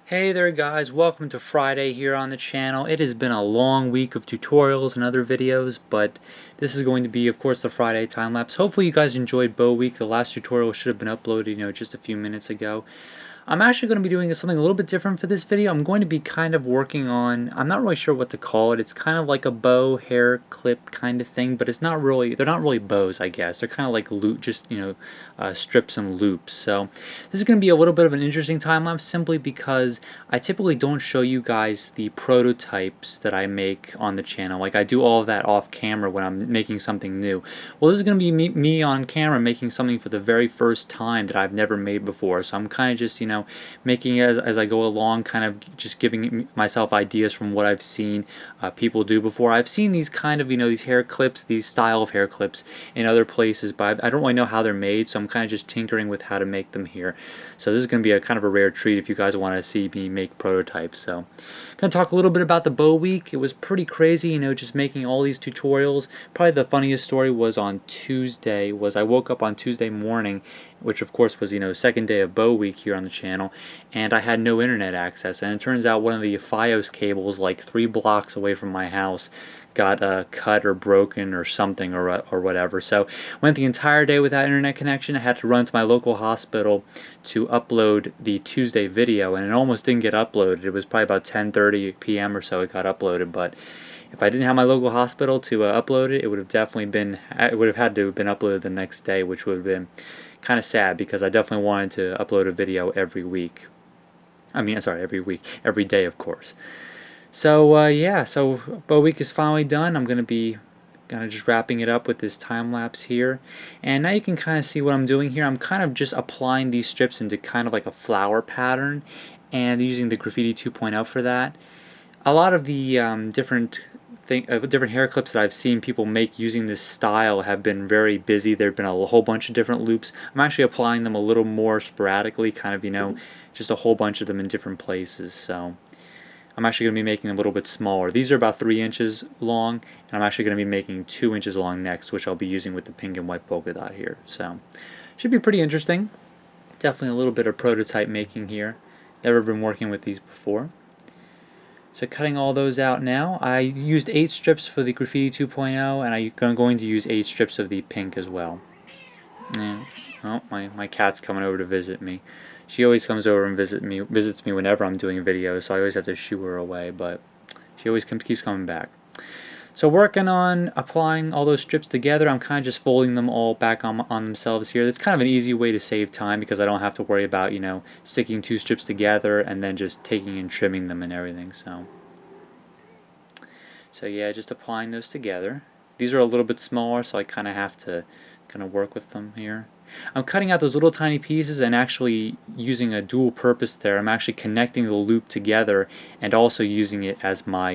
Hey there guys, welcome to Friday here on the channel. It has been a long week of tutorials and other videos, but this is going to be, of course, the Friday time lapse. Hopefully you guys enjoyed Bow Week. The last tutorial should have been uploaded, just a few minutes ago. I'm actually going to be doing something a little bit different for this video. I'm going to be kind of working on, I'm not really sure what to call it. It's kind of like a bow hair clip kind of thing, but it's not really, they're not really bows, I guess. They're kind of like loop, just, strips and loops. So this is going to be a little bit of an interesting time lapse simply because I typically don't show you guys the prototypes that I make on the channel. Like I do all of that off camera when I'm making something new. Well, this is going to be me on camera making something for the very first time that I've never made before. So I'm kind of just, making it as I go along, kind of just giving myself ideas from what I've seen people do before. I've seen these kind of, these hair clips, these style of hair clips in other places, but I don't really know how they're made, so I'm kind of just tinkering with how to make them here. So this is going to be a kind of a rare treat if you guys want to see me make prototypes. So I'm going to talk a little bit about the Bow Week. It was pretty crazy, just making all these tutorials. Probably the funniest story was on Tuesday, I woke up on Tuesday morning, which of course was, second day of Bow Week here on the channel, and I had no internet access, and it turns out one of the Fios cables like 3 blocks away from my house got cut or broken or something or whatever. So went the entire day without internet connection. I had to run to my local hospital to upload the Tuesday video, and it almost didn't get uploaded. It was probably about 10:30 p.m. or so it got uploaded, but if I didn't have my local hospital to upload it, it would have definitely been, it would have had to have been uploaded the next day, which would have been kind of sad because I definitely wanted to upload a video every week. Every week, every day, of course. So yeah, so Bow Week is finally done. I'm gonna be kind of just wrapping it up with this time lapse here, and now you can kind of see what I'm doing here. I'm kind of just applying these strips into kind of like a flower pattern, and using the Graffiti 2.0 for that. A lot of the different hair clips that I've seen people make using this style have been very busy. There have been a whole bunch of different loops. I'm actually applying them a little more sporadically, kind of, just a whole bunch of them in different places. So I'm actually going to be making them a little bit smaller. These are about 3 inches long, and I'm actually going to be making 2 inches long next, which I'll be using with the pink and white polka dot here. So should be pretty interesting. Definitely a little bit of prototype making here. Never been working with these before. So cutting all those out now. I used 8 strips for the Graffiti 2.0, and I'm going to use 8 strips of the pink as well. Yeah. Oh, my cat's coming over to visit me. She always comes over and visits me whenever I'm doing videos, so I always have to shoo her away, but she always keeps coming back. So working on applying all those strips together, I'm kind of just folding them all back on themselves here. That's kind of an easy way to save time because I don't have to worry about, sticking 2 strips together and then just taking and trimming them and everything. So yeah, just applying those together. These are a little bit smaller, so I kind of have to work with them here. I'm cutting out those little tiny pieces and actually using a dual purpose there. I'm actually connecting the loop together and also using it as my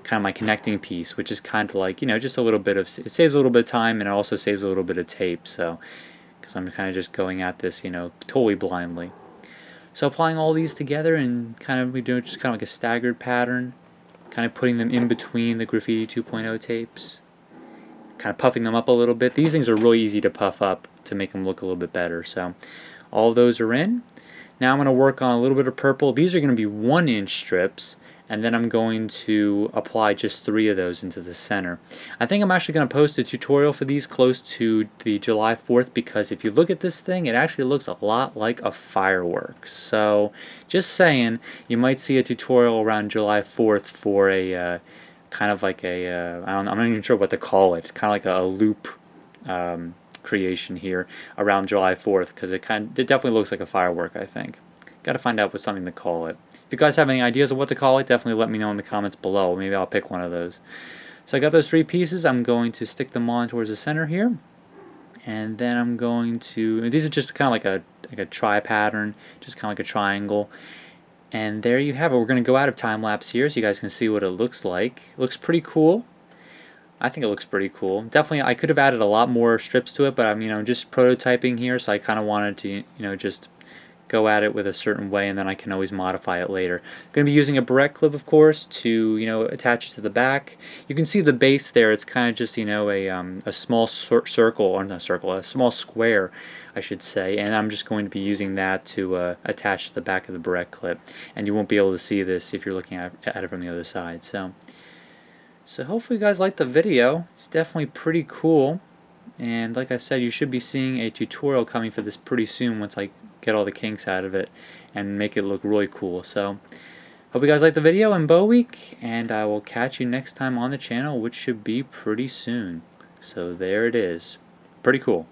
kind of my connecting piece, which is kind of like, just a little bit of, it saves a little bit of time and it also saves a little bit of tape, so, because I'm kind of just going at this, totally blindly. So applying all these together and kind of, we do just kind of like a staggered pattern, kind of putting them in between the Graffiti 2.0 tapes, kind of puffing them up a little bit. These things are really easy to puff up to make them look a little bit better. So all those are in. Now I'm going to work on a little bit of purple. These are going to be 1-inch strips, and then I'm going to apply just 3 of those into the center. I think I'm actually going to post a tutorial for these close to the July 4th because if you look at this thing, it actually looks a lot like a firework. So just saying, you might see a tutorial around July 4th for a kind of like a, I'm not even sure what to call it, kind of like a loop creation here around July 4th because it definitely looks like a firework, I think. Got to find out what something to call it. If you guys have any ideas of what to call it, definitely let me know in the comments below. Maybe I'll pick one of those. So I got those 3 pieces. I'm going to stick them on towards the center here, and then I'm going to, these are just kind of like a tri pattern, just kind of like a triangle. And there you have it. We're going to go out of time lapse here so you guys can see what it looks like. It looks pretty cool. I think it looks pretty cool. Definitely, I could have added a lot more strips to it, but I'm, just prototyping here, so I kind of wanted to, just go at it with a certain way, and then I can always modify it later. I'm going to be using a barrette clip, of course, to attach it to the back. You can see the base there. It's kind of just a small circle, or not circle, a small square, I should say, and I'm just going to be using that to attach to the back of the barrette clip. And you won't be able to see this if you're looking at it from the other side. So hopefully you guys liked the video. It's definitely pretty cool. And like I said, you should be seeing a tutorial coming for this pretty soon once I get all the kinks out of it and make it look really cool. So hope you guys liked the video and Bow Week, and I will catch you next time on the channel, which should be pretty soon. So there it is. Pretty cool.